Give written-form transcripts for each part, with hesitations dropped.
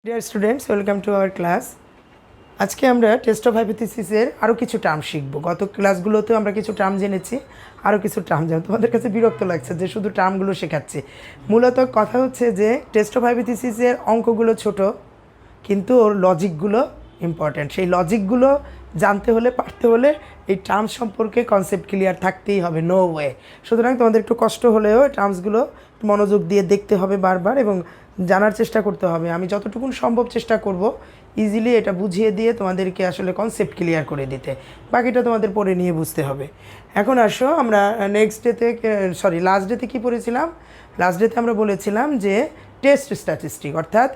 Dear students, welcome to our class. আজকে আমরা test of হাইপোথিসিসের আরও কিছু টার্ম শিখব। গত ক্লাসগুলোতেও আমরা কিছু টার্ম জেনেছি, আরও কিছু টার্ম জানবো। তোমাদের কাছে বিরক্ত লাগছে যে শুধু টার্মগুলো শেখাচ্ছি। মূলত কথা হচ্ছে যে টেস্ট অফ হাইপোথিসিসের অঙ্কগুলো ছোট, কিন্তু ওর লজিকগুলো ইম্পর্ট্যান্ট। সেই লজিকগুলো জানতে হলে, পারতে হলে এই টার্মস সম্পর্কে কনসেপ্ট ক্লিয়ার থাকতেই হবে, নো ওয়ে। সুতরাং তোমাদের একটু কষ্ট হলেও টার্মসগুলো মনোযোগ দিয়ে দেখতে হবে বারবার এবং জানার চেষ্টা করতে হবে। আমি যতটুকু সম্ভব চেষ্টা করব ইজিলি এটা বুঝিয়ে দিয়ে তোমাদেরকে আসলে কনসেপ্ট ক্লিয়ার করে দিতে। বাকিটা তোমাদের পড়ে নিয়ে বুঝতে হবে। এখন আসো, আমরা লাস্ট ডেতে কী পড়েছিলাম? লাস্ট ডেতে আমরা বলেছিলাম যে টেস্ট স্ট্যাটিস্টিক, অর্থাৎ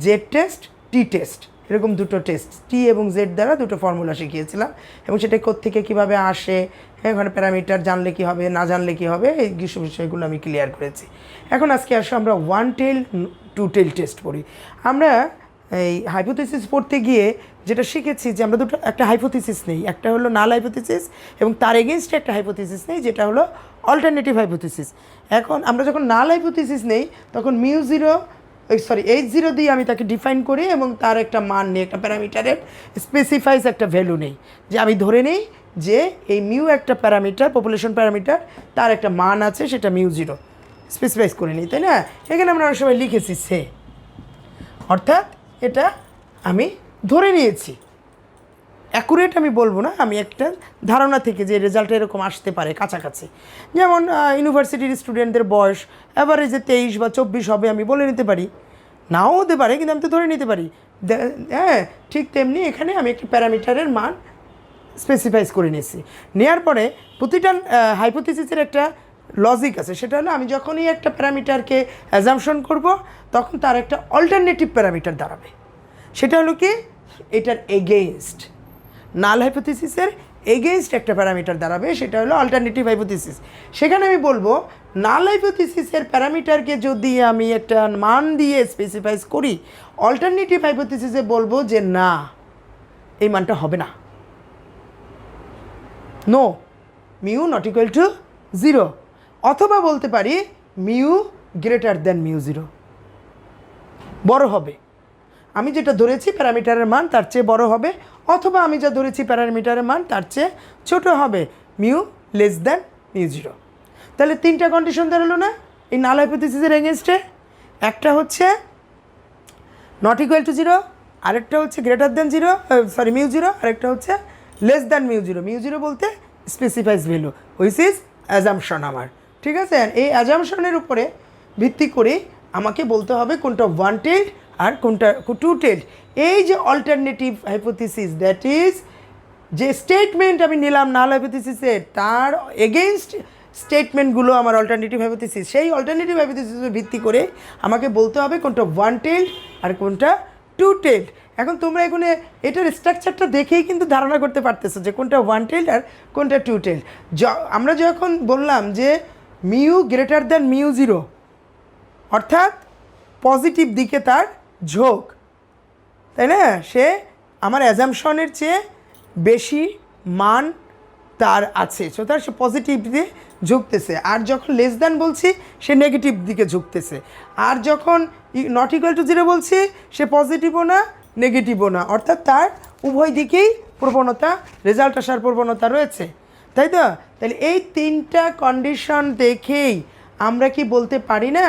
জেড টেস্ট, টি টেস্ট, এরকম দুটো টেস্ট, টি এবং জেড দ্বারা দুটো ফর্মুলা শিখিয়েছিলাম এবং সেটা কোত্থেকে কীভাবে আসে, এখানে প্যারামিটার জানলে কী হবে, না জানলে কী হবে, এই বিষয়গুলো আমি ক্লিয়ার করেছি। এখন আজকে আসো আমরা one tail two tail test পড়ি। আমরা এই হাইপোথিসিস পড়তে গিয়ে যেটা শিখেছি যে আমরা একটা হাইপোথিসিস নেই, একটা হলো নাল হাইপোথিসিস এবং তার এগেনস্টে একটা হাইপোথিসিস নেই যেটা হলো অল্টারনেটিভ হাইপোথিসিস। এখন আমরা যখন নাল হাইপোথিসিস নেই তখন H0 দিয়ে আমি তাকে ডিফাইন করি এবং তার একটা মান নেই, একটা প্যারামিটারের স্পেসিফাইজ একটা ভ্যালু নেই, যে আমি ধরে নিই যে এই মিউ একটা প্যারামিটার, পপুলেশন প্যারামিটার, তার একটা মান আছে, সেটা μ0 স্পেসিফাইজ করে নিই, তাই না? এখানে আমরা সবাই লিখেছি সে, অর্থাৎ এটা আমি ধরে নিয়েছি। অ্যাকুরেট আমি বলবো না, আমি একটা ধারণা থেকে যে রেজাল্ট এরকম আসতে পারে কাছাকাছি। যেমন ইউনিভার্সিটির স্টুডেন্টদের বয়স অ্যাভারেজে 23 বা 24 হবে, আমি বলে নিতে পারি, নাও হতে পারে, কিন্তু আমি তো ধরে নিতে পারি। হ্যাঁ, ঠিক তেমনি এখানে আমি একটা প্যারামিটারের মান স্পেসিফাইজ করে নিয়েছি। নেওয়ার পরে প্রতিটা হাইপোথিসিসের একটা লজিক আছে, সেটা হলো আমি যখনই একটা প্যারামিটারকে অ্যাজাম্পশন করব তখন তার একটা অল্টারনেটিভ প্যারামিটার দাঁড়াবে। সেটা হলো কি, এটার এগেইনস্ট, নাল হাইপোথিসিসের এগেইনস্ট একটা প্যারামিটার দাঁড়াবে, সেটা হলো অল্টারনেটিভ হাইপোথিসিস। সেখানে আমি বলবো নাল হাইপোথিসিসের প্যারামিটারকে যদি আমি একটা মান দিয়ে স্পেসিফাইজ করি, অল্টারনেটিভ হাইপোথিসিসে বলবো যে না, এই মানটা হবে না, no, mu not equal to 0। অথবা বলতে পারি মিউ গ্রেটার দ্যান μ0, বড় হবে। আমি যেটা ধরেছি প্যারামিটারের মান তার চেয়ে বড় হবে, অথবা আমি যা ধরেছি প্যারামিটারের মান তার চেয়ে ছোট হবে, মিউ লেস দ্যান μ0। তাহলে তিনটা কন্ডিশন দাঁড়ালো না এই নাল হাইপোথিসিসের এগেনস্টে? একটা হচ্ছে নট ইকুয়াল টু 0, আরেকটা হচ্ছে গ্রেটার দ্যান μ0, আরেকটা হচ্ছে লেস দ্যান μ0 বলতে specifies value, which is assumption আমার। ঠিক আছে? এই অ্যাজাম্পশনের উপরে ভিত্তি করে আমাকে বলতে হবে কোনটা ওয়ান টেলড আর কোনটা টু টেলড। এই যে অল্টারনেটিভ হাইপোথিসিস, দ্যাট ইজ যে স্টেটমেন্ট আমি নিলাম নাল হাইপোথিসিসের, তার এগেইনস্ট স্টেটমেন্টগুলো আমার অল্টারনেটিভ হাইপোথিসিস। সেই অল্টারনেটিভ হাইপোথিসিসের ভিত্তি করে আমাকে বলতে হবে কোনটা ওয়ান টেলড আর কোনটা টু টেলড। এখন তোমরা এখানে এটার স্ট্রাকচারটা দেখেই কিন্তু ধারণা করতে পারতেছো যে কোনটা ওয়ান টেলড আর কোনটা টু টেলড। আমরা যখন বললাম যে মিউ গ্রেটার দ্যান μ0, অর্থাৎ পজিটিভ দিকে তার ঝোঁক, তাই না? সে আমার অ্যাজাম্পশনের চেয়ে বেশি মান তার আছে, সুতরাং সে পজিটিভ দিয়ে ঝুঁকতেছে। আর যখন লেস দ্যান বলছি সে নেগেটিভ দিকে ঝুঁকতেছে। আর যখন নট ইকুয়াল টু 0 বলছি সে পজিটিভও না নেগেটিভও না, অর্থাৎ তার উভয় দিকেই প্রবণতা, রেজাল্ট আসার প্রবণতা রয়েছে, তাই তো? তাহলে এই তিনটা কন্ডিশন দেখেই আমরা কি বলতে পারি না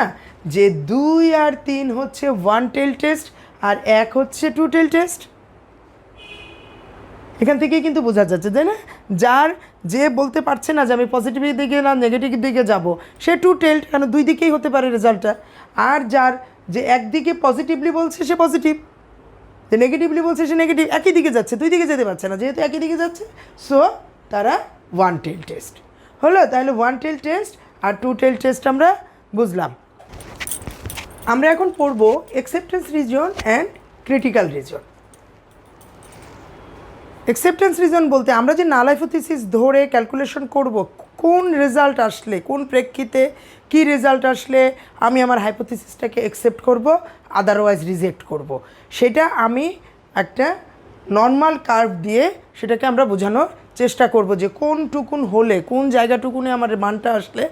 যে 2 আর 3 হচ্ছে ওয়ান টেল টেস্ট আর 1 হচ্ছে টু টেল টেস্ট? এখান থেকেই কিন্তু বোঝা যাচ্ছে, তাই না? যে বলতে পারছে না যে আমি পজিটিভের দিকে না নেগেটিভের দিকে যাব, সে টু টেলড, কারণ দুই দিকেই হতে পারে রেজাল্টটা। আর যার যে একদিকে পজিটিভলি বলছে সে পজিটিভ, যে নেগেটিভলি বলছে সে নেগেটিভ, একই দিকে যাচ্ছে, দুই দিকে যেতে পারছে না, যেহেতু একই দিকে যাচ্ছে, সো তারা ওয়ান টেল টেস্ট হলো। তাহলে ওয়ান টেল টেস্ট আর টু টেল টেস্ট আমরা বুঝলাম। আমরা এখন পড়ব acceptance region and critical region. Acceptance region বলতে আমরা যে নাল হাইপোথিসিস ধরে ক্যালকুলেশন করব, কোন রেজাল্ট আসলে, কোন প্রেক্ষিতে কী রেজাল্ট আসলে আমি আমার হাইপোথিসিসটাকে অ্যাকসেপ্ট করব, আদারওয়াইজ রিজেক্ট করব, সেটা আমি একটা নর্মাল কার্ভ দিয়ে সেটাকে আমরা বোঝানোর চেষ্টা করব যে কোনটুকুন হলে, কোন জায়গাটুকুনে আমার মানটা আসলে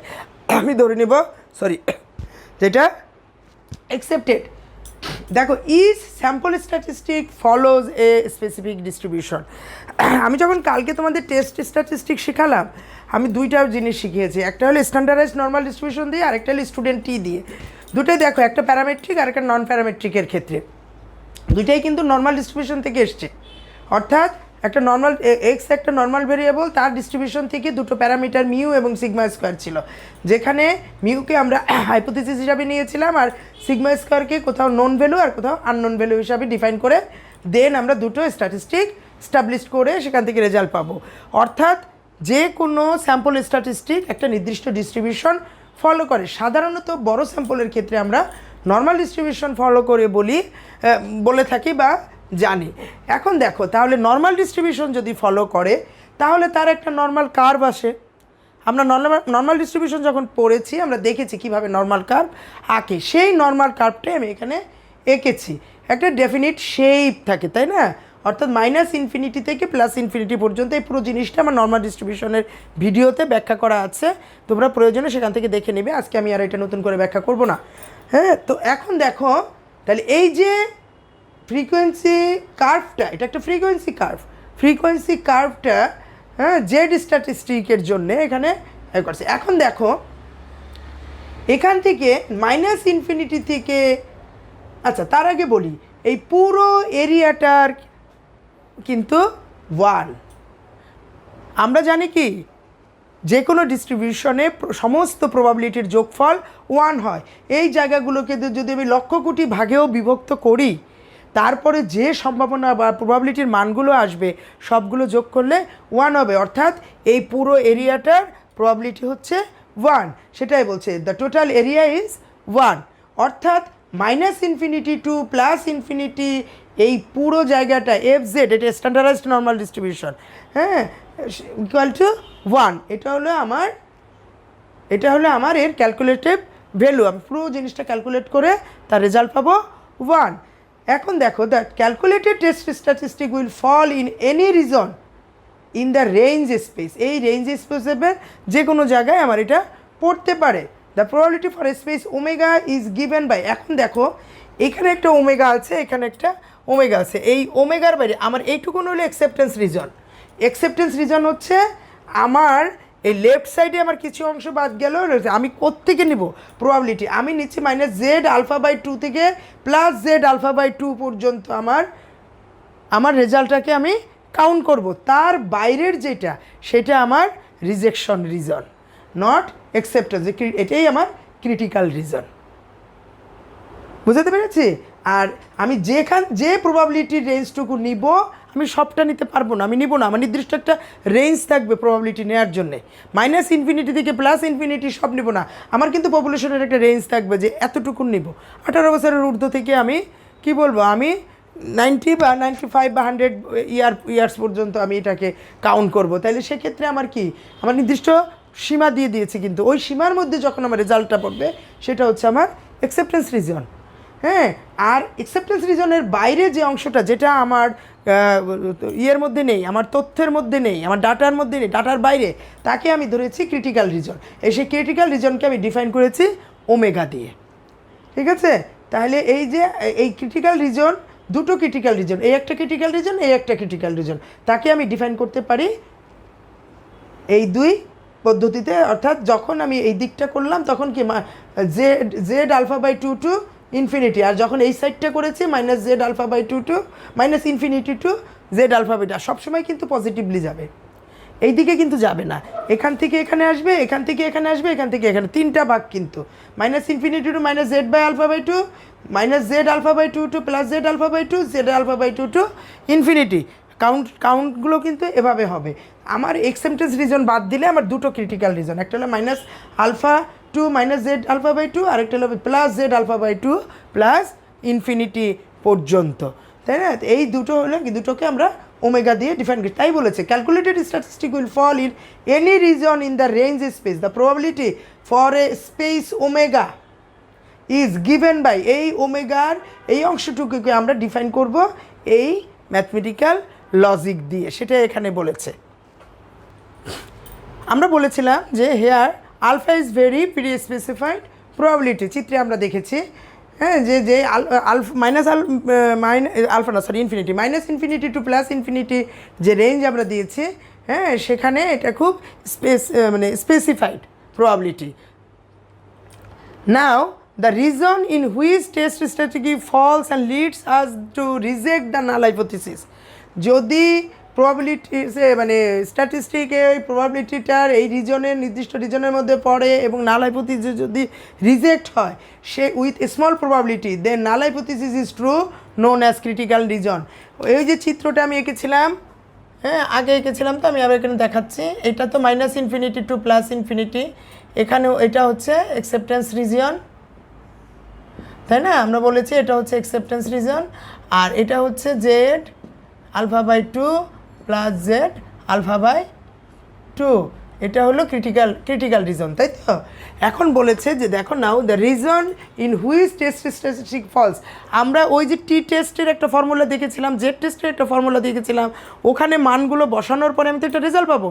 আমি ধরে নেব যেটা অ্যাকসেপ্টেড। দেখো is sample statistic follows a specific distribution. আমি যখন কালকে তোমাদের টেস্ট স্ট্যাটিস্টিক শেখালাম, আমি দুইটা জিনিস শিখিয়েছি, একটা হলো স্ট্যান্ডার্ডাইজড নর্মাল ডিস্ট্রিবিউশন দিয়ে, আরেকটা হলো স্টুডেন্ট টি দিয়ে। দুটোই দেখো, একটা প্যারামেট্রিক আর একটা নন প্যারামেট্রিকের ক্ষেত্রে দুইটাই কিন্তু নর্মাল ডিস্ট্রিবিউশন থেকে এসছে। অর্থাৎ একটা নর্মাল এক্স একটা নর্মাল ভেরিয়েবল, তার ডিস্ট্রিবিউশন থেকে দুটো প্যারামিটার মিউ এবং সিগমা স্কোয়ার ছিল, যেখানে মিউকে আমরা হাইপোথিসিস হিসাবে নিয়েছিলাম আর সিগমা স্কোয়ারকে কোথাও নোন ভ্যালু আর কোথাও আননোন ভ্যালু হিসাবে ডিফাইন করে দেন আমরা দুটো স্ট্যাটিস্টিক স্টাবলিশ করে সেখান থেকে রেজাল্ট পাবো। অর্থাৎ যে কোনো স্যাম্পল স্ট্যাটিস্টিক একটা নির্দিষ্ট ডিস্ট্রিবিউশন ফলো করে। সাধারণত বড় স্যাম্পলের ক্ষেত্রে আমরা নর্মাল ডিস্ট্রিবিউশন ফলো করে বলে থাকি বা জানি। এখন দেখো, তাহলে নর্মাল ডিস্ট্রিবিউশন যদি ফলো করে তাহলে তার একটা নর্মাল কার্ভ আসে। আমরা নর্মাল ডিস্ট্রিবিউশন যখন পড়েছি আমরা দেখেছি কিভাবে নর্মাল কার্ভ আঁকে, সেই নর্মাল কার্ভটাই আমি এখানে এঁকেছি। একটা ডেফিনিট শেপ থাকে, তাই না? অর্থাৎ -ইনফিনিটি থেকে +ইনফিনিটি পর্যন্ত এই পুরো জিনিসটা আমার নর্মাল ডিস্ট্রিবিউশনের ভিডিওতে ব্যাখ্যা করা আছে, তোমরা প্রয়োজনে সেখান থেকে দেখে নেবে। আজকে আমি আর এটা নতুন করে ব্যাখ্যা করব না। হ্যাঁ, তো এখন দেখো, তাহলে এই যে ফ্রিকোয়েন্সি কার্ভটা, এটা একটা ফ্রিকোয়েন্সি কার্ভটা হ্যাঁ জেড স্ট্যাটিস্টিকের জন্য এখানে করছে। এখন দেখো, এখান থেকে -ইনফিনিটি থেকে, আচ্ছা তার আগে বলি, এই পুরো এরিয়াটার কিন্তু 1। আমরা জানি কি, যে কোনো ডিস্ট্রিবিউশনে সমস্ত প্রবাবিলিটির যোগফল 1 হয়। এই জায়গাগুলোকে যদি আমি লক্ষ কোটি ভাগেও বিভক্ত করি, তারপরে যে সম্ভাবনা বা প্রবাবিলিটির মানগুলো আসবে সবগুলো যোগ করলে 1 হবে। অর্থাৎ এই পুরো এরিয়াটার প্রবাবিলিটি হচ্ছে 1। সেটাই বলছে দ্য টোটাল এরিয়া ইজ 1। অর্থাৎ -ইনফিনিটি টু +ইনফিনিটি, এই পুরো জায়গাটা FZ, এটা স্ট্যান্ডার্ডাইজড নর্মাল ডিস্ট্রিবিউশন, হ্যাঁ, ইকুয়াল টু 1। এটা হলো আমার এর ক্যালকুলেটিভ ভ্যালু। আমি পুরো জিনিসটা ক্যালকুলেট করে তার রেজাল্ট পাবো 1। এখন দেখো, that calculated test statistic will fall in any region in the range space. এই রেঞ্জ স্পেসের যে কোনো জায়গায় আমার এটা পড়তে পারে। The probability for space omega is given by, এখন দেখো এখানে একটা ওমেগা আছে, এখানে একটা ওমেগা আছে। এই ওমেগার বাইরে আমার এইটুকুন হলো অ্যাকসেপ্টেন্স রিজন হচ্ছে আমার এই লেফট সাইডে আমার কিছু অংশ বাদ গেল, আমি কোত্থেকে নিব প্রবাবিলিটি, আমি নিচ্ছি -z⁴/2 থেকে +z⁴/2 পর্যন্ত আমার রেজাল্টটাকে আমি কাউন্ট করব। তার বাইরের যেটা সেটা আমার রিজেকশন রিজন, নট অ্যাকসেপ্টেন্স। এটাই আমার ক্রিটিক্যাল রিজন। বুঝতে পেরেছি? আর আমি যে প্রবাবিলিটির রেঞ্জটুকু নিব, আমি সবটা নিতে পারবো না, আমি নিব না। আমার নির্দিষ্ট একটা রেঞ্জ থাকবে প্রবাবিলিটি নেওয়ার জন্যে। -ইনফিনিটি থেকে +ইনফিনিটি সব নিব না, আমার কিন্তু পপুলেশনের একটা রেঞ্জ থাকবে যে এতটুকু নিব। 18 বছরের ঊর্ধ্ব থেকে আমি কি বলবো, আমি 90 বা 95 বা 100 ইয়ার্স পর্যন্ত আমি এটাকে কাউন্ট করব। তাহলে সেক্ষেত্রে আমার কি, আমার নির্দিষ্ট সীমা দিয়ে দিয়েছি, কিন্তু ওই সীমার মধ্যে যখন আমার রেজাল্টটা পড়বে সেটা হচ্ছে আমার অ্যাকসেপ্টেন্স রিজন। হ্যাঁ, আর অ্যাকসেপ্টেন্স রিজনের বাইরে যে অংশটা, যেটা আমার ইয়ের মধ্যে নেই, আমার তথ্যের মধ্যে নেই, আমার ডাটার মধ্যে নেই, ডাটার বাইরে, তাকে আমি ধরেছি ক্রিটিক্যাল রিজন। সেই ক্রিটিক্যাল রিজনকে আমি ডিফাইন করেছি ওমেগা দিয়ে। ঠিক আছে? তাহলে এই যে এই ক্রিটিক্যাল রিজন, দুটো ক্রিটিক্যাল রিজন, এই একটা ক্রিটিক্যাল রিজন, এই একটা ক্রিটিক্যাল রিজন, তাকে আমি ডিফাইন করতে পারি এই দুই পদ্ধতিতে। অর্থাৎ যখন আমি এই দিকটা করলাম তখন কি z⁴/2 টু ইনফিনিটি, আর যখন এই সাইডটা করেছি -z⁴/2 to -infinity to z⁴/2, সবসময় কিন্তু পজিটিভলি যাবে, এই দিকে কিন্তু যাবে না। এখান থেকে এখানে আসবে, এখান থেকে এখানে আসবে, এখান থেকে এখানে, তিনটা ভাগ কিন্তু। -Infinity to -z⁴/2, -z⁴/2 to +z⁴/2, z⁴/2 to infinity. কাউন্টগুলো কিন্তু এভাবে হবে। আমার অ্যাকসেপ্টেন্স রিজন বাদ দিলে আমার দুটো ক্রিটিক্যাল রিজন, একটা হলো -α2 -z⁴/2, আরেকটা হলো +z⁴/2 +ইনফিনিটি পর্যন্ত, তাই না? এই দুটো হলো, দুটোকে আমরা ওমেগা দিয়ে ডিফাইন করি। তাই বলেছে calculated statistic will fall in any region in the range space, the probability for a space omega is given by, এই ওমেগার এই অংশটুকুকে আমরা ডিফাইন করব এই ম্যাথমেটিক্যাল লজিক দিয়ে, সেটা এখানে বলেছে। আমরা বলেছিলাম যে here alpha is very pre specified probability, চিত্রে আমরা দেখেছি হ্যাঁ, যে যে আলফা মাইনাস আলফা না sorry infinity, minus infinity to plus infinity যে রেঞ্জ আমরা দিয়েছি, হ্যাঁ, সেখানে এটা খুব মানে specified probability. Now the reason in which test strategy falls and leads us to reject the null hypothesis, যদি প্রবাবিলিটি মানে স্ট্যাটিস্টিকে ওই প্রবাবিলিটিটার এই রিজনের নির্দিষ্ট রিজনের মধ্যে পড়ে এবং নাল হাইপোথিসিস যদি রিজেক্ট হয় say with small probability, then null hypothesis is true known as critical region. এই যে চিত্রটা আমি এঁকেছিলাম, হ্যাঁ আগে এঁকেছিলাম, তো আমি আবার এখানে দেখাচ্ছি। এটা তো minus infinity to plus infinity, এখানেও এটা হচ্ছে অ্যাকসেপ্টেন্স রিজিয়ন, তাই না? আমরা বলেছি এটা হচ্ছে অ্যাকসেপ্টেন্স রিজন, আর এটা হচ্ছে Z alpha by two plus Z alpha by two, এটা হলো ক্রিটিক্যাল রিজন, তাই তো? এখন বলেছে যে দেখো now the region in which test statistic falls, আমরা ওই যে টি টেস্টের একটা ফর্মুলা দেখেছিলাম, জেড টেস্টের একটা ফর্মুলা দেখেছিলাম, ওখানে মানগুলো বসানোর পরে আমি তো একটা রেজাল্ট পাবো,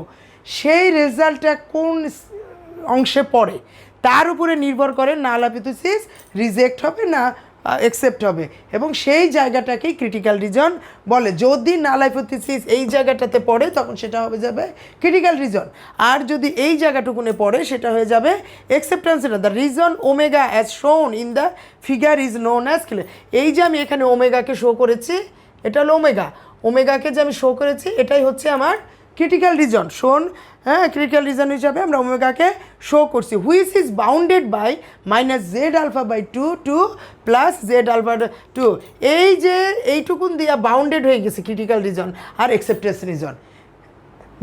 সেই রেজাল্টটা কোন অংশে পড়ে তার উপরে নির্ভর করে নাল হাইপোথিসিস রিজেক্ট হবে না অ্যাকসেপ্ট হবে, এবং সেই জায়গাটাকেই ক্রিটিক্যাল রিজন বলে। যদি নাল হাইপোথিসিস এই জায়গাটাতে পড়ে তখন সেটা হবে যাবে ক্রিটিক্যাল রিজন, আর যদি এই জায়গাটুকুনে পড়ে সেটা হয়ে যাবে acceptance reason. The reason omega as শোন in the figure is known as, এই যে আমি এখানে ওমেগাকে শো করেছি, এটা হলো ওমেগাকে যে আমি শো করেছি এটাই হচ্ছে আমার ক্রিটিক্যাল রিজন শোন, হ্যাঁ ক্রিটিক্যাল রিজন হিসাবে আমরা ওমেগাকে শো করছি, which is bounded by minus Z alpha by two to plus Z alpha two, এই যে এইটুকুন দিয়া বাউন্ডেড হয়ে গেছে ক্রিটিক্যাল রিজন আর অ্যাকসেপ্টেন্স রিজন,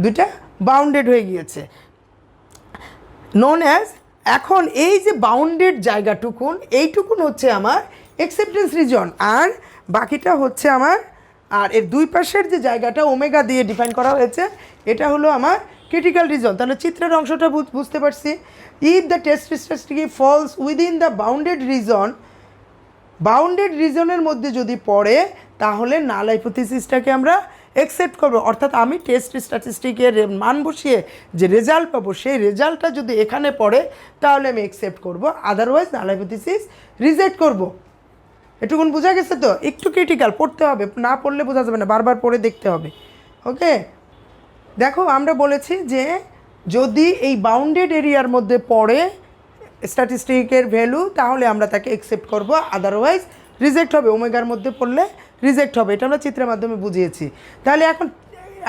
দুইটা বাউন্ডেড হয়ে গিয়েছে নোন অ্যাজ। এখন এই যে বাউন্ডেড জায়গাটুকুন, এইটুকুন হচ্ছে আমার অ্যাকসেপ্টেন্স রিজন, আর বাকিটা হচ্ছে আমার, আর এর দুই পাশের যে জায়গাটা ওমেগা দিয়ে ডিফাইন করা হয়েছে এটা হলো আমার ক্রিটিক্যাল রিজন। তাহলে চিত্রের অংশটা বুঝতে পারছি। If the test statistic falls within the bounded region, bounded রিজনের মধ্যে যদি পড়ে তাহলে নাল হাইপোথিসিসটাকে আমরা অ্যাকসেপ্ট করবো, অর্থাৎ আমি টেস্ট স্ট্যাটিস্টিকের মান বসিয়ে যে রেজাল্ট পাবো সেই রেজাল্টটা যদি এখানে পড়ে তাহলে আমি অ্যাকসেপ্ট করবো, আদারওয়াইজ নাল হাইপোথিসিস রিজেক্ট করবো। এটুকুন বোঝা গেছে তো? একটু ক্রিটিক্যাল, পড়তে হবে, না পড়লে বোঝা যাবে না, বারবার পড়ে দেখতে হবে। ওকে, দেখো আমরা বলেছি যে যদি এই বাউন্ডেড এরিয়ার মধ্যে পড়ে স্ট্যাটিস্টিকের ভ্যালু তাহলে আমরা তাকে অ্যাকসেপ্ট করব, আদারওয়াইজ রিজেক্ট হবে, ওমেগার মধ্যে পড়লে রিজেক্ট হবে, এটা আমরা চিত্রের মাধ্যমে বুঝিয়েছি। তাহলে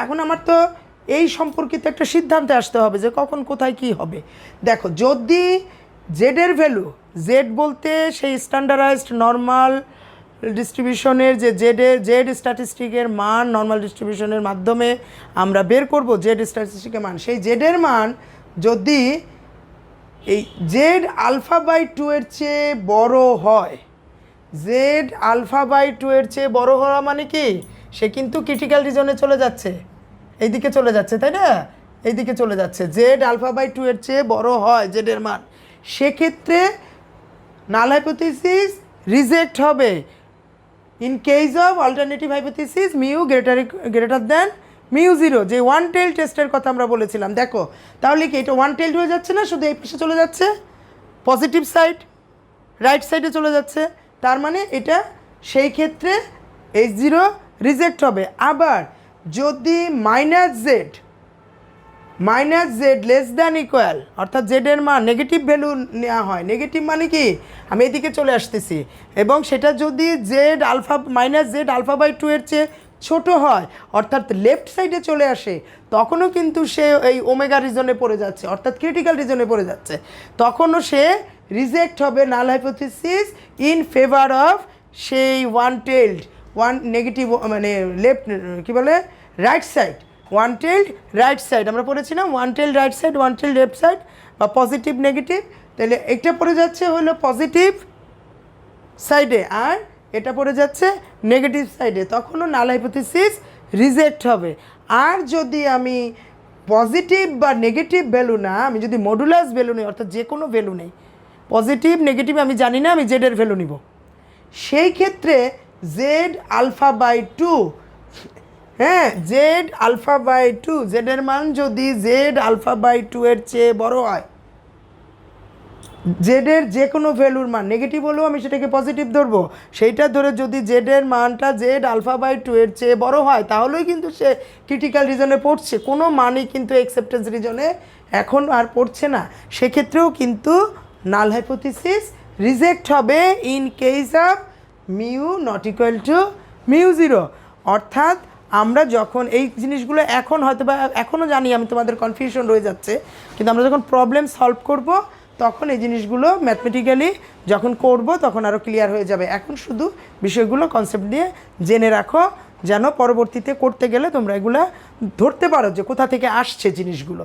এখন আমার তো এই সম্পর্কিত একটা সিদ্ধান্তে আসতে হবে যে কখন কোথায় কি হবে। দেখো যদি জেডের ভ্যালু, জেড বলতে সেই স্ট্যান্ডার্ডাইজড নর্মাল ডিস্ট্রিবিউশনের যে জেড স্ট্যাটিস্টিকের মান নর্মাল ডিস্ট্রিবিউশনের মাধ্যমে আমরা বের করব জেড স্ট্যাটিস্টিকের মান, সেই জেডের মান যদি এই জেড আলফা বাই টু এর চেয়ে বড় হয়, জেড আলফা বাই টু এর চেয়ে বড় হওয়া মানে কি, সে কিন্তু ক্রিটিক্যাল রিজনে চলে যাচ্ছে, এইদিকে চলে যাচ্ছে, তাই না? এইদিকে চলে যাচ্ছে, জেড আলফা বাই টু এর চেয়ে বড় হয় জেডের মান, সেক্ষেত্রে নাল হাইপোথিসিস রিজেক্ট হবে। In case of alternative hypothesis mu greater than mu zero, যে ওয়ান টেল টেস্টের কথা আমরা বলেছিলাম। দেখো তাহলে কি এটা ওয়ান টেলড হয়ে যাচ্ছে না, শুধু এই পাশে চলে যাচ্ছে, পজিটিভ সাইড রাইট সাইডে চলে যাচ্ছে, তার মানে এটা সেই ক্ষেত্রে এইচ জিরো রিজেক্ট হবে। আবার যদি minus Z less than equal, অর্থাৎ জেডের মান নেগেটিভ ভ্যালু নেওয়া হয়, নেগেটিভ মানে কি, আমি এদিকে চলে আসতেছি, এবং সেটা যদি Z alpha minus Z alpha by two এর চেয়ে ছোট হয়, অর্থাৎ লেফট সাইডে চলে আসে, তখনও কিন্তু সে এই ওমেগা রিজনে পড়ে যাচ্ছে, অর্থাৎ ক্রিটিক্যাল রিজনে পড়ে যাচ্ছে, তখনও সে রিজেক্ট হবে null hypothesis in favour of সেই ওয়ান নেগেটিভ মানে লেফট কী বলে right side, one tailed right side আমরা পড়েছিলাম, one tailed right side, one tailed left side বা পজিটিভ নেগেটিভ, তাহলে এটা পড়ে যাচ্ছে হলো পজিটিভ সাইডে আর এটা পড়ে যাচ্ছে নেগেটিভ সাইডে, তখনও নাল হাইপোথিসিস রিজেক্ট হবে। আর যদি আমি পজিটিভ বা নেগেটিভ ভ্যালু না, আমি যদি মডুলাস ভ্যালু নেই, অর্থাৎ যে কোনো ভ্যালু নেই, পজিটিভ নেগেটিভ আমি জানি না, আমি জেডের ভ্যালু নিব, সেই ক্ষেত্রে জেড আলফা বাই টু, হ্যাঁ জেড আলফা বাই টু, জেডের মান যদি জেড আলফা বাই টু এর চেয়ে বড় হয়, জেডের যে কোনো ভ্যালুর মান নেগেটিভ হলেও আমি সেটাকে পজিটিভ ধরবো, সেইটা ধরে যদি জেডের মানটা জেড আলফা বাই 2 এর চেয়ে বড় হয় তাহলেই কিন্তু সে ক্রিটিক্যাল রিজনে পড়ছে, কোনো মানই কিন্তু অ্যাকসেপ্টেন্স রিজনে এখন আর পড়ছে না। সেক্ষেত্রেও কিন্তু নাল হাইপোথিসিস রিজেক্ট হবে in case of mu not equal two mu zero. অর্থাৎ আমরা যখন এই জিনিসগুলো এখন হয়তো বা এখনও জানি, আমি তোমাদের কনফিউশন রয়ে যাচ্ছে, কিন্তু আমরা যখন প্রবলেম সলভ করব তখন এই জিনিসগুলো ম্যাথমেটিক্যালি যখন করব তখন আরও ক্লিয়ার হয়ে যাবে। এখন শুধু বিষয়গুলো কনসেপ্ট দিয়ে জেনে রাখো, যেন পরবর্তীতে করতে গেলে তোমরা এগুলো ধরতে পারো যে কোথা থেকে আসছে জিনিসগুলো।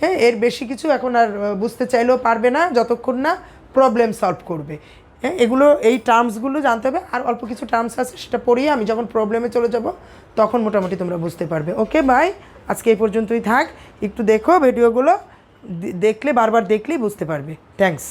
হ্যাঁ, এর বেশি কিছু এখন আর বুঝতে চাইলেও পারবে না যতক্ষণ না প্রবলেম সলভ করবে। হ্যাঁ, এগুলো এই টার্মসগুলো জানতে হবে, আর অল্প কিছু টার্মস আছে সেটা পড়িয়ে আমি যখন প্রবলেমে চলে যাব তখন মোটামুটি তোমরা বুঝতে পারবে। ওকে বাই, আজকে এই পর্যন্তই থাক। একটু দেখো ভিডিওগুলো, দেখলে বারবার দেখলেই বুঝতে পারবে। থ্যাঙ্কস।